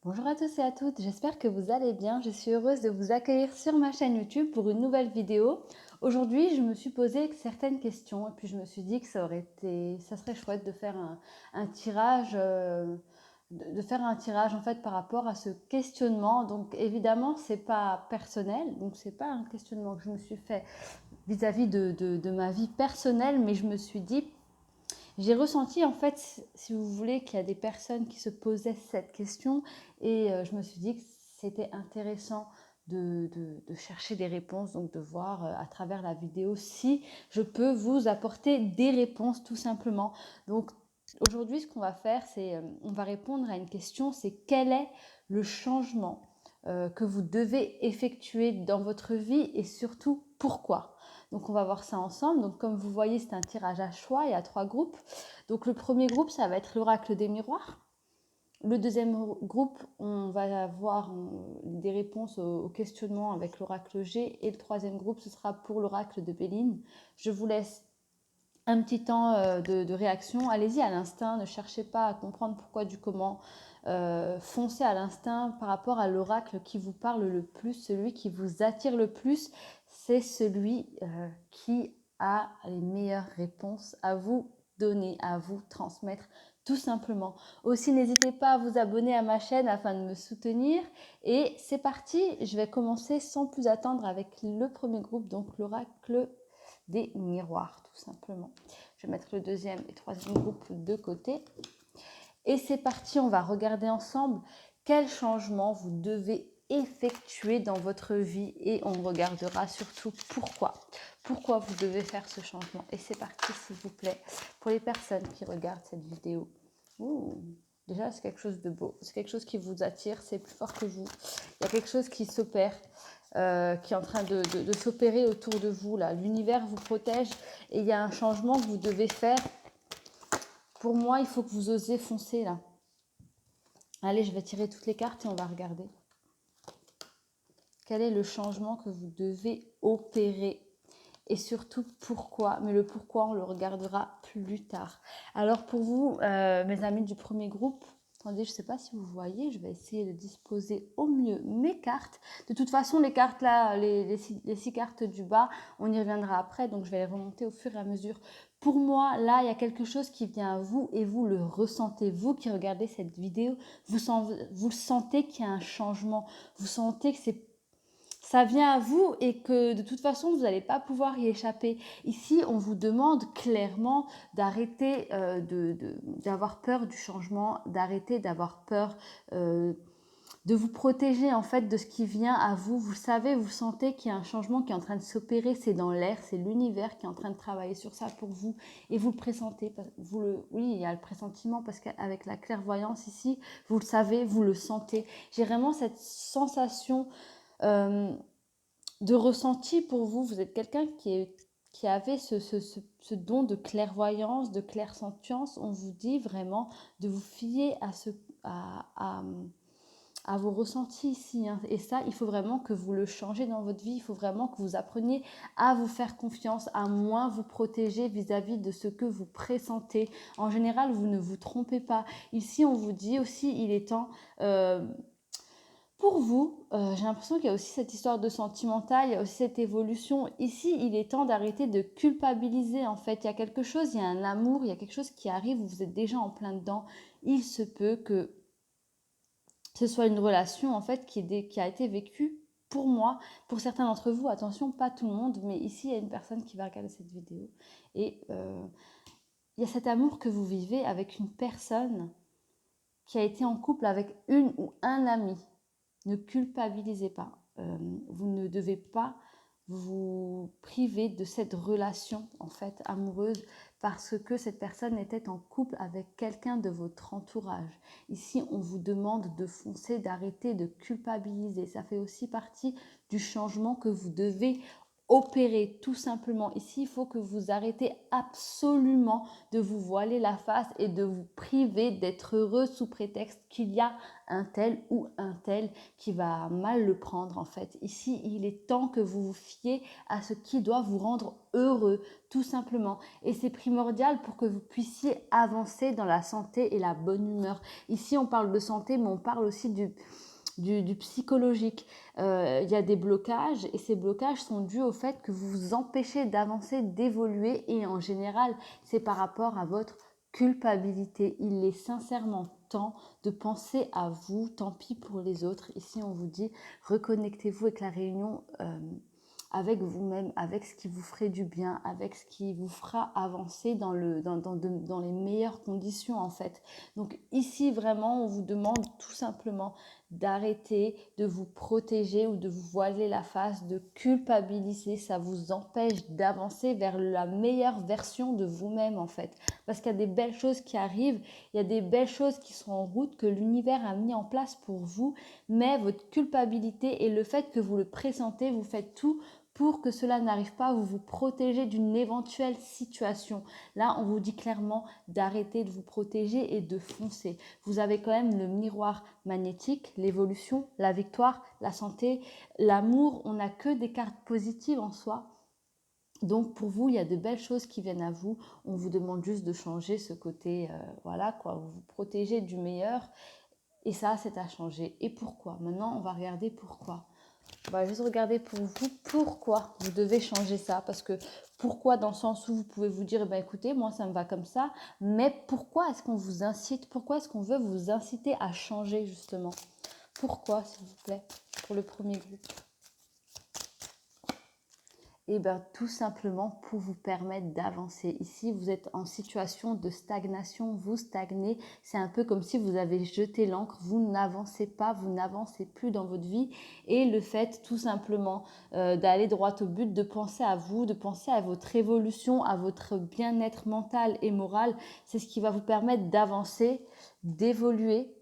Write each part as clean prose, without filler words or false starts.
Bonjour à tous et à toutes, j'espère que vous allez bien. Je suis heureuse de vous accueillir sur ma chaîne YouTube pour une nouvelle vidéo. Aujourd'hui, je me suis posé certaines questions et puis je me suis dit que ça serait chouette de faire un tirage, de faire un tirage en fait par rapport à ce questionnement. Donc évidemment, c'est pas personnel, donc c'est pas un questionnement que je me suis fait vis-à-vis de ma vie personnelle, mais je me suis dit j'ai ressenti en fait, si vous voulez, qu'il y a des personnes qui se posaient cette question et je me suis dit que c'était intéressant de chercher des réponses, donc de voir à travers la vidéo si je peux vous apporter des réponses tout simplement. Donc aujourd'hui, ce qu'on va faire, c'est on va répondre à une question, c'est quel est le changement que vous devez effectuer dans votre vie et surtout pourquoi. Donc on va voir ça ensemble. Donc comme vous voyez, c'est un tirage à choix, il y a 3 groupes. Donc le premier groupe, ça va être l'oracle des miroirs. Le deuxième groupe, on va avoir des réponses aux questionnements avec l'oracle G. Et le troisième groupe, ce sera pour l'oracle de Béline. Je vous laisse un petit temps de réaction. Allez-y à l'instinct, ne cherchez pas à comprendre pourquoi du comment. Foncez à l'instinct par rapport à l'oracle qui vous parle le plus, celui qui vous attire le plus, c'est celui qui a les meilleures réponses à vous donner, à vous transmettre tout simplement. Aussi, n'hésitez pas à vous abonner à ma chaîne afin de me soutenir. Et c'est parti, je vais commencer sans plus attendre avec le premier groupe, donc l'oracle des miroirs, tout simplement. Je vais mettre le deuxième et troisième groupe de côté. Et c'est parti, on va regarder ensemble quel changement vous devez effectuer dans votre vie et on regardera surtout pourquoi. Pourquoi vous devez faire ce changement. Et c'est parti, s'il vous plaît, pour les personnes qui regardent cette vidéo. Ouh, déjà, c'est quelque chose de beau. C'est quelque chose qui vous attire, c'est plus fort que vous. Il y a quelque chose qui s'opère. Qui est en train de s'opérer autour de vous là. L'univers vous protège et il y a un changement que vous devez faire. Pour moi, il faut que vous osiez foncer là. Allez, je vais tirer toutes les cartes et on va regarder. Quel est le changement que vous devez opérer et surtout pourquoi. Mais le pourquoi, on le regardera plus tard. Alors pour vous, mes amis du premier groupe, attendez, je ne sais pas si vous voyez, je vais essayer de disposer au mieux mes cartes. De toute façon, les cartes là, les 6 cartes du bas, on y reviendra après, donc je vais les remonter au fur et à mesure. Pour moi, là, il y a quelque chose qui vient à vous et vous le ressentez. Vous qui regardez cette vidéo, vous sentez qu'il y a un changement. Vous sentez que ça vient à vous et que de toute façon, vous n'allez pas pouvoir y échapper. Ici, on vous demande clairement d'arrêter d'avoir peur du changement, d'arrêter d'avoir peur de vous protéger en fait de ce qui vient à vous. Vous savez, vous sentez qu'il y a un changement qui est en train de s'opérer, c'est dans l'air, c'est l'univers qui est en train de travailler sur ça pour vous et vous le pressentez. Oui, il y a le pressentiment parce qu'avec la clairvoyance ici, vous le savez, vous le sentez. J'ai vraiment cette sensation euh, de ressenti pour vous. Vous êtes quelqu'un qui avait ce don de clairvoyance, de clairsentience. On vous dit vraiment de vous fier à vos ressentis ici. Hein. Et ça, il faut vraiment que vous le changez dans votre vie. Il faut vraiment que vous appreniez à vous faire confiance, à moins vous protéger vis-à-vis de ce que vous pressentez. En général, vous ne vous trompez pas. Ici, on vous dit aussi, il est temps... pour vous, j'ai l'impression qu'il y a aussi cette histoire de sentimental, il y a aussi cette évolution. Ici, il est temps d'arrêter de culpabiliser en fait. Il y a quelque chose, il y a un amour, il y a quelque chose qui arrive, vous êtes déjà en plein dedans. Il se peut que ce soit une relation en fait qui a été vécue pour moi, pour certains d'entre vous. Attention, pas tout le monde, mais ici, il y a une personne qui va regarder cette vidéo. Et il y a cet amour que vous vivez avec une personne qui a été en couple avec une ou un ami. Ne culpabilisez pas. Vous ne devez pas vous priver de cette relation en fait amoureuse parce que cette personne était en couple avec quelqu'un de votre entourage. Ici, on vous demande de foncer, d'arrêter de culpabiliser. Ça fait aussi partie du changement que vous devez opérer tout simplement. Ici, il faut que vous arrêtez absolument de vous voiler la face et de vous priver d'être heureux sous prétexte qu'il y a un tel ou un tel qui va mal le prendre en fait. Ici, il est temps que vous vous fiez à ce qui doit vous rendre heureux, tout simplement. Et c'est primordial pour que vous puissiez avancer dans la santé et la bonne humeur. Ici, on parle de santé, mais on parle aussi du psychologique. Il y a des blocages et ces blocages sont dus au fait que vous vous empêchez d'avancer, d'évoluer et en général, c'est par rapport à votre culpabilité. Il est sincèrement temps de penser à vous, tant pis pour les autres. Ici, on vous dit, reconnectez-vous avec la réunion avec vous-même, avec ce qui vous ferait du bien, avec ce qui vous fera avancer dans les meilleures conditions en fait. Donc ici vraiment on vous demande tout simplement d'arrêter de vous protéger ou de vous voiler la face, de culpabiliser, ça vous empêche d'avancer vers la meilleure version de vous-même en fait. Parce qu'il y a des belles choses qui arrivent, il y a des belles choses qui sont en route que l'univers a mis en place pour vous, mais votre culpabilité et le fait que vous le pressentez, vous faites tout pour que cela n'arrive pas, vous vous protégez d'une éventuelle situation. Là, on vous dit clairement d'arrêter de vous protéger et de foncer. Vous avez quand même le miroir magnétique, l'évolution, la victoire, la santé, l'amour. On n'a que des cartes positives en soi. Donc pour vous, il y a de belles choses qui viennent à vous. On vous demande juste de changer ce côté, voilà quoi, vous vous protégez du meilleur. Et ça, c'est à changer. Et pourquoi? Maintenant, on va regarder pourquoi. On va juste regarder pour vous pourquoi vous devez changer ça. Parce que pourquoi dans le sens où vous pouvez vous dire, écoutez, moi ça me va comme ça. Mais pourquoi est-ce qu'on vous incite? Pourquoi est-ce qu'on veut vous inciter à changer justement? Pourquoi, s'il vous plaît, pour le premier groupe? Et bien tout simplement pour vous permettre d'avancer. Ici, vous êtes en situation de stagnation, vous stagnez. C'est un peu comme si vous avez jeté l'encre, vous n'avancez pas, vous n'avancez plus dans votre vie. Et le fait tout simplement d'aller droit au but, de penser à vous, de penser à votre évolution, à votre bien-être mental et moral, c'est ce qui va vous permettre d'avancer, d'évoluer.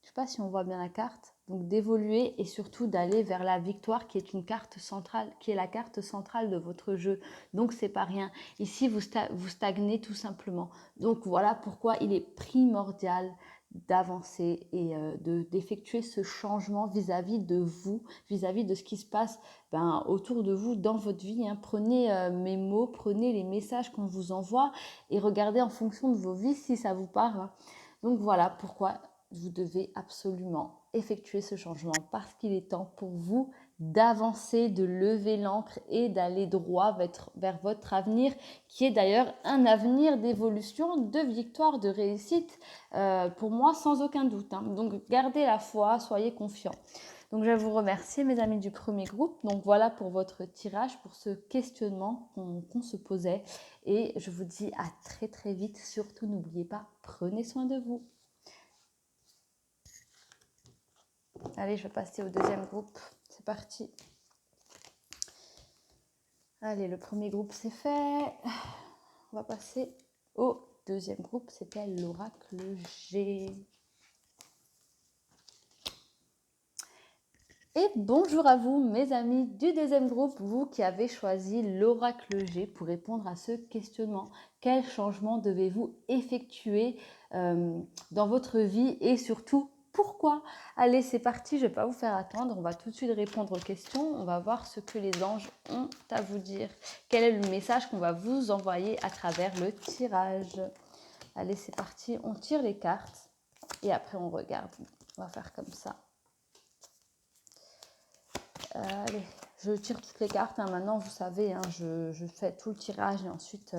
Je ne sais pas si on voit bien la carte. Donc d'évoluer et surtout d'aller vers la victoire qui est une carte centrale, qui est la carte centrale de votre jeu. Donc c'est pas rien. Ici vous stagnez tout simplement. Donc voilà pourquoi il est primordial d'avancer et d'effectuer ce changement vis-à-vis de vous, vis-à-vis de ce qui se passe autour de vous dans votre vie. Prenez mes mots, prenez les messages qu'on vous envoie et regardez en fonction de vos vies si ça vous parle. Donc voilà pourquoi vous devez absolument effectuer ce changement parce qu'il est temps pour vous d'avancer, de lever l'ancre et d'aller droit vers votre avenir qui est d'ailleurs un avenir d'évolution, de victoire, de réussite pour moi sans aucun doute. Donc gardez la foi, soyez confiants. Donc je vais vous remercier mes amis du premier groupe. Donc voilà pour votre tirage, pour ce questionnement qu'on se posait et je vous dis à très très vite. Surtout n'oubliez pas, prenez soin de vous. Allez, je vais passer au deuxième groupe. C'est parti. Allez, le premier groupe, c'est fait. On va passer au deuxième groupe. C'était l'oracle G. Et bonjour à vous, mes amis du deuxième groupe, vous qui avez choisi l'oracle G pour répondre à ce questionnement. Quel changement devez-vous effectuer dans votre vie et surtout pourquoi? Allez, c'est parti, je ne vais pas vous faire attendre, on va tout de suite répondre aux questions, on va voir ce que les anges ont à vous dire. Quel est le message qu'on va vous envoyer à travers le tirage? Allez, c'est parti, on tire les cartes et après on regarde. On va faire comme ça. Allez, je tire toutes les cartes. Maintenant, vous savez, je fais tout le tirage et ensuite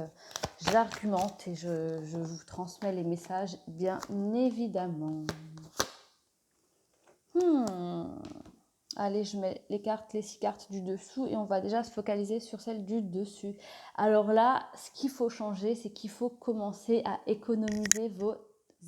j'argumente et je vous transmets les messages, bien évidemment. Allez, je mets les 6 cartes du dessous et on va déjà se focaliser sur celle du dessus. Alors là, ce qu'il faut changer, c'est qu'il faut commencer à économiser vos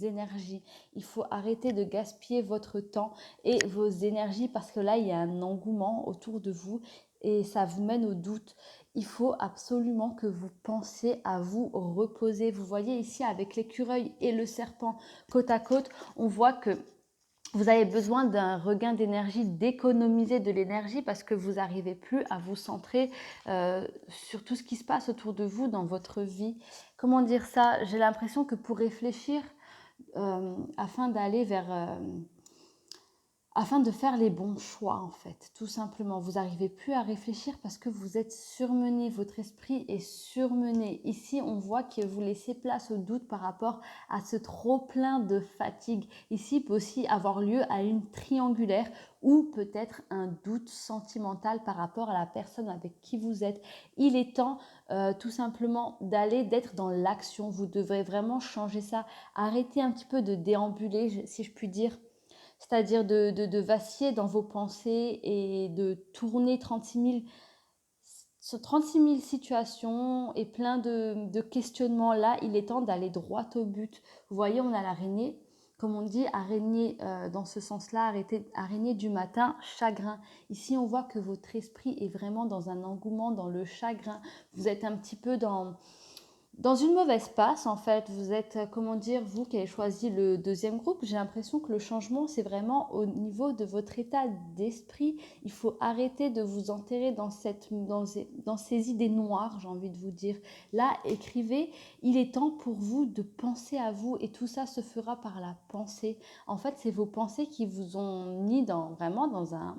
énergies. Il faut arrêter de gaspiller votre temps et vos énergies parce que là, il y a un engouement autour de vous et ça vous mène au doute. Il faut absolument que vous pensiez à vous reposer. Vous voyez ici avec l'écureuil et le serpent côte à côte, on voit que Vous avez besoin d'un regain d'énergie, d'économiser de l'énergie parce que vous n'arrivez plus à vous centrer sur tout ce qui se passe autour de vous dans votre vie. Comment dire ça? J'ai l'impression que pour réfléchir, afin d'aller afin de faire les bons choix en fait, tout simplement. Vous n'arrivez plus à réfléchir parce que vous êtes surmené, votre esprit est surmené. Ici, on voit que vous laissez place au doute par rapport à ce trop-plein de fatigue. Ici, peut aussi avoir lieu à une triangulaire ou peut-être un doute sentimental par rapport à la personne avec qui vous êtes. Il est temps tout simplement d'être dans l'action. Vous devrez vraiment changer ça. Arrêtez un petit peu de déambuler, si je puis dire, c'est-à-dire de vaciller dans vos pensées et de tourner 36 000 situations et plein de questionnements. Là, il est temps d'aller droit au but. Vous voyez, on a l'araignée, comme on dit, araignée dans ce sens-là, araignée du matin, chagrin. Ici, on voit que votre esprit est vraiment dans un engouement, dans le chagrin. Vous êtes un petit peu dans une mauvaise passe, en fait. Vous êtes, comment dire, vous qui avez choisi le deuxième groupe, j'ai l'impression que le changement, c'est vraiment au niveau de votre état d'esprit. Il faut arrêter de vous enterrer dans ces idées noires, j'ai envie de vous dire. Là, écrivez, il est temps pour vous de penser à vous et tout ça se fera par la pensée. En fait, c'est vos pensées qui vous ont mis vraiment dans un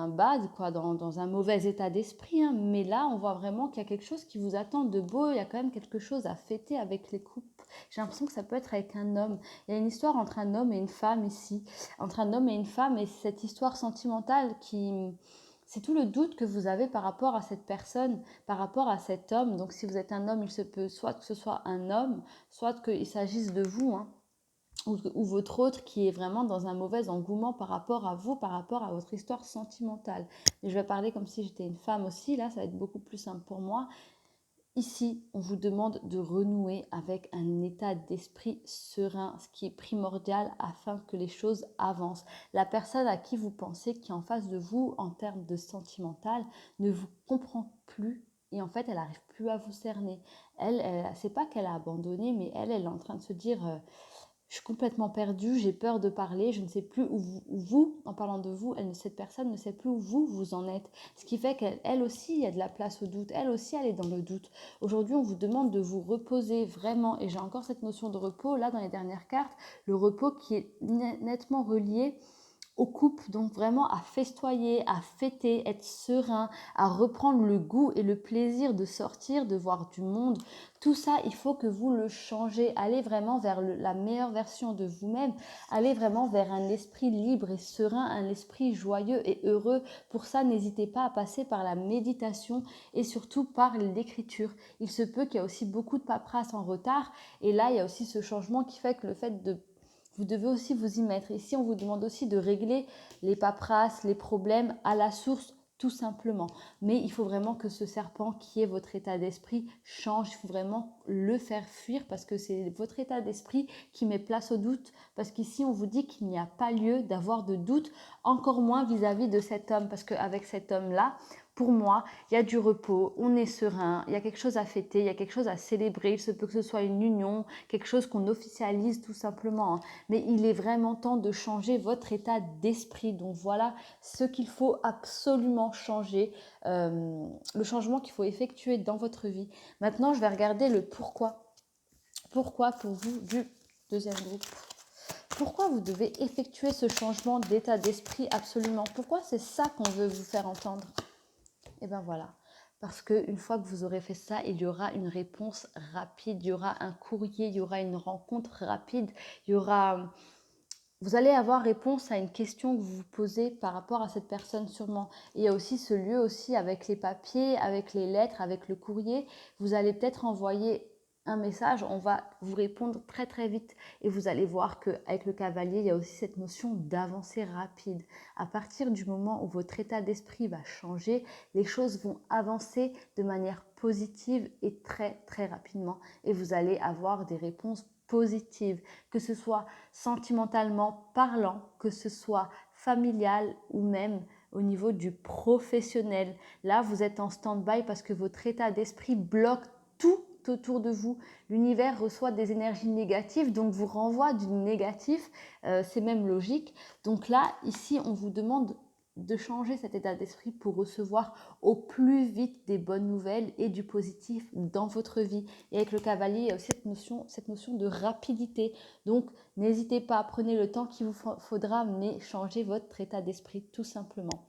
bad, quoi, dans un mauvais état d'esprit, hein. Mais là, on voit vraiment qu'il y a quelque chose qui vous attend de beau. Il y a quand même quelque chose à fêter avec les couples. J'ai l'impression que ça peut être avec un homme. Il y a une histoire entre un homme et une femme ici. Entre un homme et une femme, et cette histoire sentimentale c'est tout le doute que vous avez par rapport à cette personne, par rapport à cet homme. Donc si vous êtes un homme, il se peut soit que ce soit un homme, soit qu'il s'agisse de vous, hein, ou votre autre qui est vraiment dans un mauvais engouement par rapport à vous, par rapport à votre histoire sentimentale. Mais je vais parler comme si j'étais une femme aussi, là ça va être beaucoup plus simple pour moi. Ici, on vous demande de renouer avec un état d'esprit serein, ce qui est primordial afin que les choses avancent. La personne à qui vous pensez, qui est en face de vous en termes de sentimental, ne vous comprend plus et en fait, elle n'arrive plus à vous cerner. C'est pas qu'elle a abandonné, mais elle est en train de se dire je suis complètement perdue, j'ai peur de parler, je ne sais plus en parlant de vous, cette personne ne sait plus où vous en êtes. Ce qui fait qu'elle aussi, il y a de la place au doute, elle aussi, elle est dans le doute. Aujourd'hui, on vous demande de vous reposer vraiment, et j'ai encore cette notion de repos, là, dans les dernières cartes, le repos qui est nettement relié au couple, donc vraiment à festoyer, à fêter, être serein, à reprendre le goût et le plaisir de sortir, de voir du monde. Tout ça, il faut que vous le changez. Allez vraiment vers la meilleure version de vous-même. Allez vraiment vers un esprit libre et serein, un esprit joyeux et heureux. Pour ça, n'hésitez pas à passer par la méditation et surtout par l'écriture. Il se peut qu'il y ait aussi beaucoup de paperasse en retard. Et là, il y a aussi ce changement qui fait que le fait de vous devez aussi vous y mettre. Ici, on vous demande aussi de régler les paperasses, les problèmes à la source, tout simplement. Mais il faut vraiment que ce serpent qui est votre état d'esprit change. Il faut vraiment le faire fuir parce que c'est votre état d'esprit qui met place au doute. Parce qu'ici, on vous dit qu'il n'y a pas lieu d'avoir de doute, encore moins vis-à-vis de cet homme. Parce qu'avec cet homme-là, pour moi, il y a du repos, on est serein, il y a quelque chose à fêter, il y a quelque chose à célébrer. Il se peut que ce soit une union, quelque chose qu'on officialise tout simplement, hein. Mais il est vraiment temps de changer votre état d'esprit. Donc voilà ce qu'il faut absolument changer, le changement qu'il faut effectuer dans votre vie. Maintenant, je vais regarder le pourquoi. Pourquoi pour vous du deuxième groupe? Pourquoi vous devez effectuer ce changement d'état d'esprit absolument? Pourquoi c'est ça qu'on veut vous faire entendre? Et bien voilà, parce qu'une fois que vous aurez fait ça, il y aura une réponse rapide, il y aura un courrier, il y aura une rencontre rapide, vous allez avoir réponse à une question que vous vous posez par rapport à cette personne sûrement. Et il y a aussi ce lieu aussi avec les papiers, avec les lettres, avec le courrier. Vous allez peut-être envoyer un message, on va vous répondre très très vite. Et vous allez voir qu'avec le cavalier, il y a aussi cette notion d'avancée rapide. À partir du moment où votre état d'esprit va changer, les choses vont avancer de manière positive et très très rapidement. Et vous allez avoir des réponses positives, que ce soit sentimentalement parlant, que ce soit familial ou même au niveau du professionnel. Là, vous êtes en stand-by parce que votre état d'esprit bloque tout tout autour de vous, l'univers reçoit des énergies négatives, donc vous renvoie du négatif, c'est même logique. Donc là, ici, on vous demande de changer cet état d'esprit pour recevoir au plus vite des bonnes nouvelles et du positif dans votre vie. Et avec le cavalier, il y a aussi cette notion de rapidité. Donc, n'hésitez pas, prenez le temps qu'il vous faudra, mais changez votre état d'esprit tout simplement.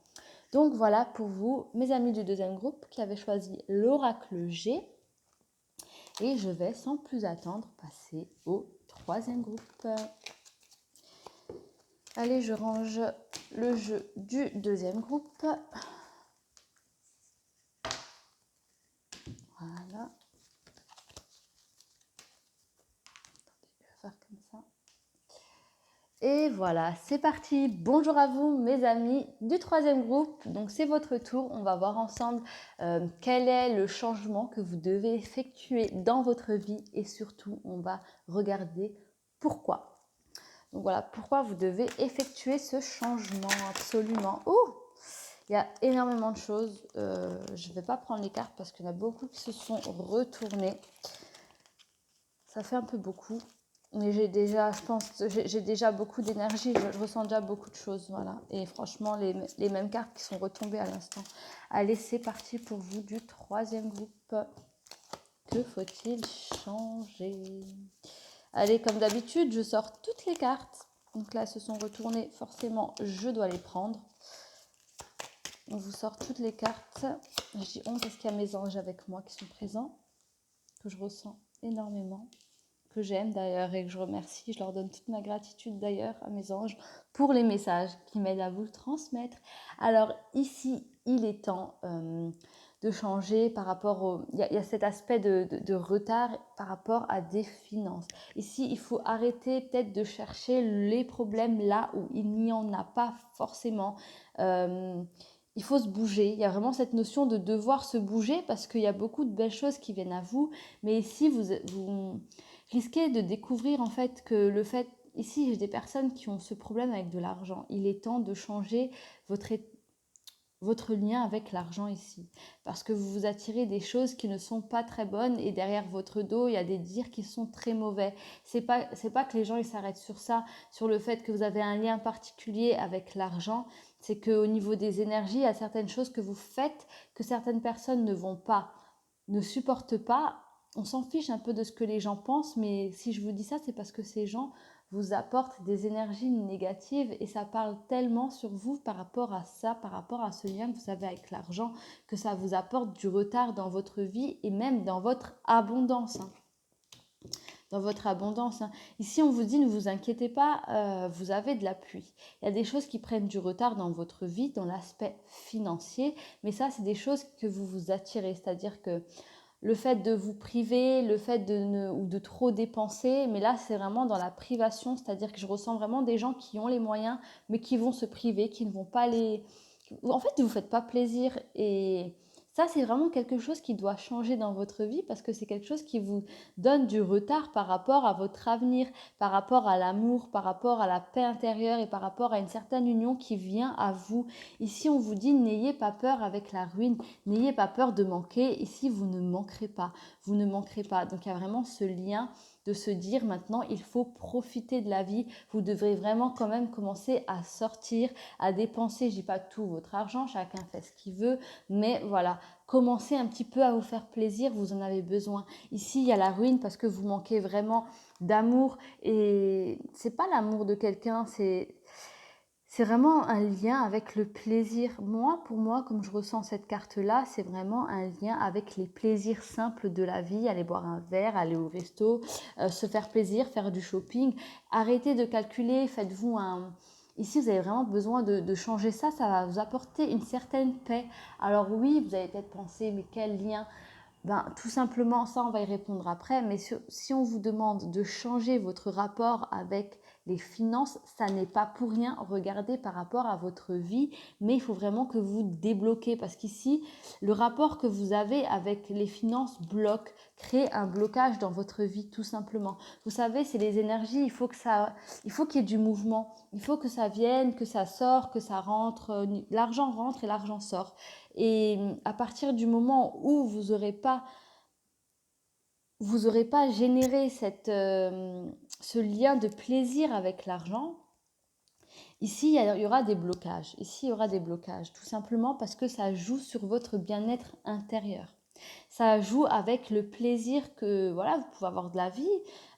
Donc voilà pour vous, mes amis du deuxième groupe qui avaient choisi l'oracle G. Et je vais sans plus attendre passer au troisième groupe. Allez, je range le jeu du deuxième groupe. Voilà. Attendez, je vais faire comme ça. Et voilà, c'est parti. Bonjour à vous, mes amis du troisième groupe. Donc, c'est votre tour. On va voir ensemble quel est le changement que vous devez effectuer dans votre vie. Et surtout, on va regarder pourquoi. Donc voilà, pourquoi vous devez effectuer ce changement absolument. Oh, il y a énormément de choses. Je ne vais pas prendre les cartes parce qu'il y en a beaucoup qui se sont retournées. Ça fait un peu beaucoup. Mais j'ai déjà, je pense, j'ai déjà beaucoup d'énergie. Je ressens déjà beaucoup de choses. Voilà. Et franchement, les mêmes cartes qui sont retombées à l'instant. Allez, c'est parti pour vous du troisième groupe. Que faut-il changer? Allez, comme d'habitude, je sors toutes les cartes. Donc là, elles se sont retournées. Forcément, je dois les prendre. On vous sort toutes les cartes. Je dis 11 parce qu'il y a mes anges avec moi qui sont présents, que je ressens énormément, que j'aime d'ailleurs et que je remercie. Je leur donne toute ma gratitude d'ailleurs à mes anges pour les messages qui m'aident à vous le transmettre. Alors ici, il est temps de changer par rapport au... Il y a cet aspect de retard par rapport à des finances. Ici, il faut arrêter peut-être de chercher les problèmes là où il n'y en a pas forcément. Il faut se bouger. Il y a vraiment cette notion de devoir se bouger parce qu'il y a beaucoup de belles choses qui viennent à vous. Mais ici, vous risquez de découvrir en fait que le fait... Ici, j'ai des personnes qui ont ce problème avec de l'argent. Il est temps de changer votre lien avec l'argent ici. Parce que vous vous attirez des choses qui ne sont pas très bonnes et derrière votre dos, il y a des dires qui sont très mauvais. C'est pas que les gens ils s'arrêtent sur ça, sur le fait que vous avez un lien particulier avec l'argent. C'est qu'au niveau des énergies, il y a certaines choses que vous faites que certaines personnes ne supportent pas. On s'en fiche un peu de ce que les gens pensent, mais si je vous dis ça, c'est parce que ces gens vous apportent des énergies négatives et ça parle tellement sur vous par rapport à ça, par rapport à ce lien que vous avez avec l'argent, que ça vous apporte du retard dans votre vie et même dans votre abondance. Dans votre abondance. Ici, on vous dit, ne vous inquiétez pas, vous avez de la pluie. Il y a des choses qui prennent du retard dans votre vie, dans l'aspect financier, mais ça, c'est des choses que vous vous attirez, c'est-à-dire que le fait de vous priver, le fait ou de trop dépenser, mais là c'est vraiment dans la privation, c'est-à-dire que je ressens vraiment des gens qui ont les moyens, mais qui vont se priver, qui ne vont pas les... En fait, vous ne faites pas plaisir et ça c'est vraiment quelque chose qui doit changer dans votre vie parce que c'est quelque chose qui vous donne du retard par rapport à votre avenir, par rapport à l'amour, par rapport à la paix intérieure et par rapport à une certaine union qui vient à vous. Ici, on vous dit n'ayez pas peur avec la ruine, n'ayez pas peur de manquer. Ici, vous ne manquerez pas, vous ne manquerez pas. Donc, il y a vraiment ce lien de se dire maintenant, il faut profiter de la vie. Vous devrez vraiment quand même commencer à sortir, à dépenser, je dis pas tout votre argent, chacun fait ce qu'il veut, mais voilà, commencez un petit peu à vous faire plaisir, vous en avez besoin. Ici, il y a la ruine parce que vous manquez vraiment d'amour et c'est pas l'amour de quelqu'un, c'est vraiment un lien avec le plaisir. Pour moi, comme je ressens cette carte-là, c'est vraiment un lien avec les plaisirs simples de la vie. Aller boire un verre, aller au resto, se faire plaisir, faire du shopping. Arrêtez de calculer, faites-vous un... Ici, vous avez vraiment besoin de changer ça. Ça va vous apporter une certaine paix. Alors oui, vous allez peut-être penser, mais quel lien? Tout simplement, ça on va y répondre après, mais si on vous demande de changer votre rapport avec les finances, ça n'est pas pour rien. Regardez par rapport à votre vie, mais il faut vraiment que vous débloquez parce qu'ici, le rapport que vous avez avec les finances bloque, crée un blocage dans votre vie tout simplement. Vous savez, c'est les énergies, il faut qu'il y ait du mouvement, il faut que ça vienne, que ça sort, que ça rentre, l'argent rentre et l'argent sort. Et à partir du moment où vous n'aurez pas vous n'aurez pas généré ce lien de plaisir avec l'argent. Ici, il y aura des blocages. Ici, il y aura des blocages, tout simplement parce que ça joue sur votre bien-être intérieur. Ça joue avec le plaisir que, voilà, vous pouvez avoir de la vie,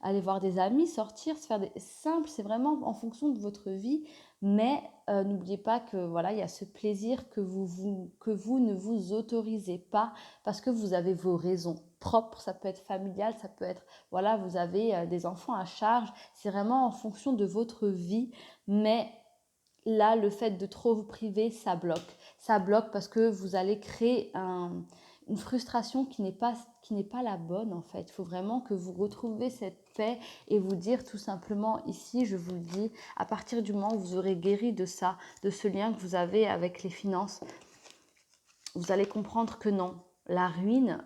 aller voir des amis, sortir, se faire des simples, c'est vraiment en fonction de votre vie. Mais n'oubliez pas que, voilà, il y a ce plaisir que vous ne vous autorisez pas parce que vous avez vos raisons propres. Ça peut être familial, ça peut être, voilà, vous avez des enfants à charge. C'est vraiment en fonction de votre vie. Mais là, le fait de trop vous priver, ça bloque. Ça bloque parce que vous allez créer une frustration qui n'est pas la bonne en fait. Il faut vraiment que vous retrouviez cette paix et vous dire tout simplement ici, je vous le dis, à partir du moment où vous aurez guéri de ça, de ce lien que vous avez avec les finances, vous allez comprendre que non, la ruine,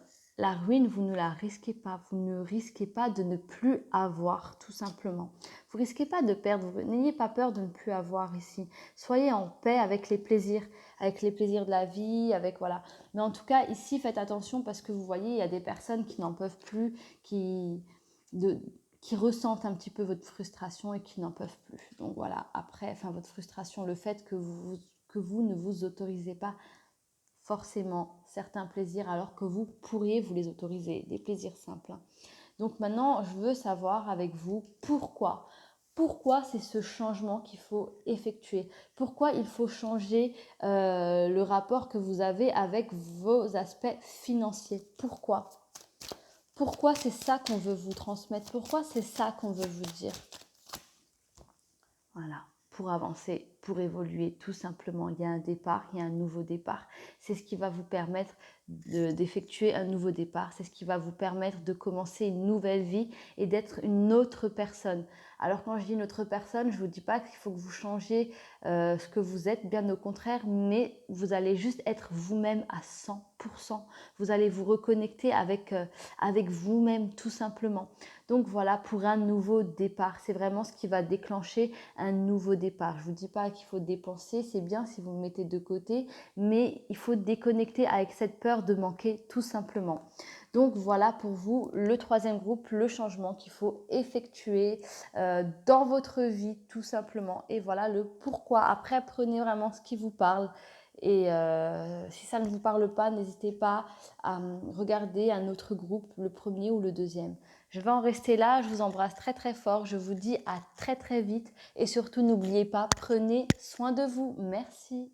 vous ne la risquez pas. Vous ne risquez pas de ne plus avoir, tout simplement. Vous risquez pas de perdre. N'ayez pas peur de ne plus avoir ici. Soyez en paix avec les plaisirs de la vie, avec voilà. Mais en tout cas, ici, faites attention parce que vous voyez, il y a des personnes qui n'en peuvent plus, qui ressentent un petit peu votre frustration et qui n'en peuvent plus. Donc voilà, après, enfin votre frustration, le fait que vous ne vous autorisez pas forcément certains plaisirs alors que vous pourriez vous les autoriser, des plaisirs simples. Donc maintenant, je veux savoir avec vous pourquoi. Pourquoi c'est ce changement qu'il faut effectuer? Pourquoi il faut changer le rapport que vous avez avec vos aspects financiers? Pourquoi? Pourquoi c'est ça qu'on veut vous transmettre? Pourquoi c'est ça qu'on veut vous dire? Voilà, pour avancer, pour évoluer, tout simplement. Il y a un départ, il y a un nouveau départ. C'est ce qui va vous permettre d'effectuer un nouveau départ. C'est ce qui va vous permettre de commencer une nouvelle vie et d'être une autre personne. Alors quand je dis une autre personne, je ne vous dis pas qu'il faut que vous changiez ce que vous êtes, bien au contraire, mais vous allez juste être vous-même à 100%. Vous allez vous reconnecter avec vous-même, tout simplement. Donc voilà, pour un nouveau départ, c'est vraiment ce qui va déclencher un nouveau départ. Je ne vous dis pas qu'il faut dépenser, c'est bien si vous mettez de côté, mais il faut déconnecter avec cette peur de manquer tout simplement. Donc voilà pour vous le troisième groupe, le changement qu'il faut effectuer dans votre vie tout simplement. Et voilà le pourquoi. Après, prenez vraiment ce qui vous parle. Et si ça ne vous parle pas, n'hésitez pas à regarder un autre groupe, le premier ou le deuxième. Je vais en rester là, je vous embrasse très très fort, je vous dis à très très vite et surtout n'oubliez pas, prenez soin de vous. Merci.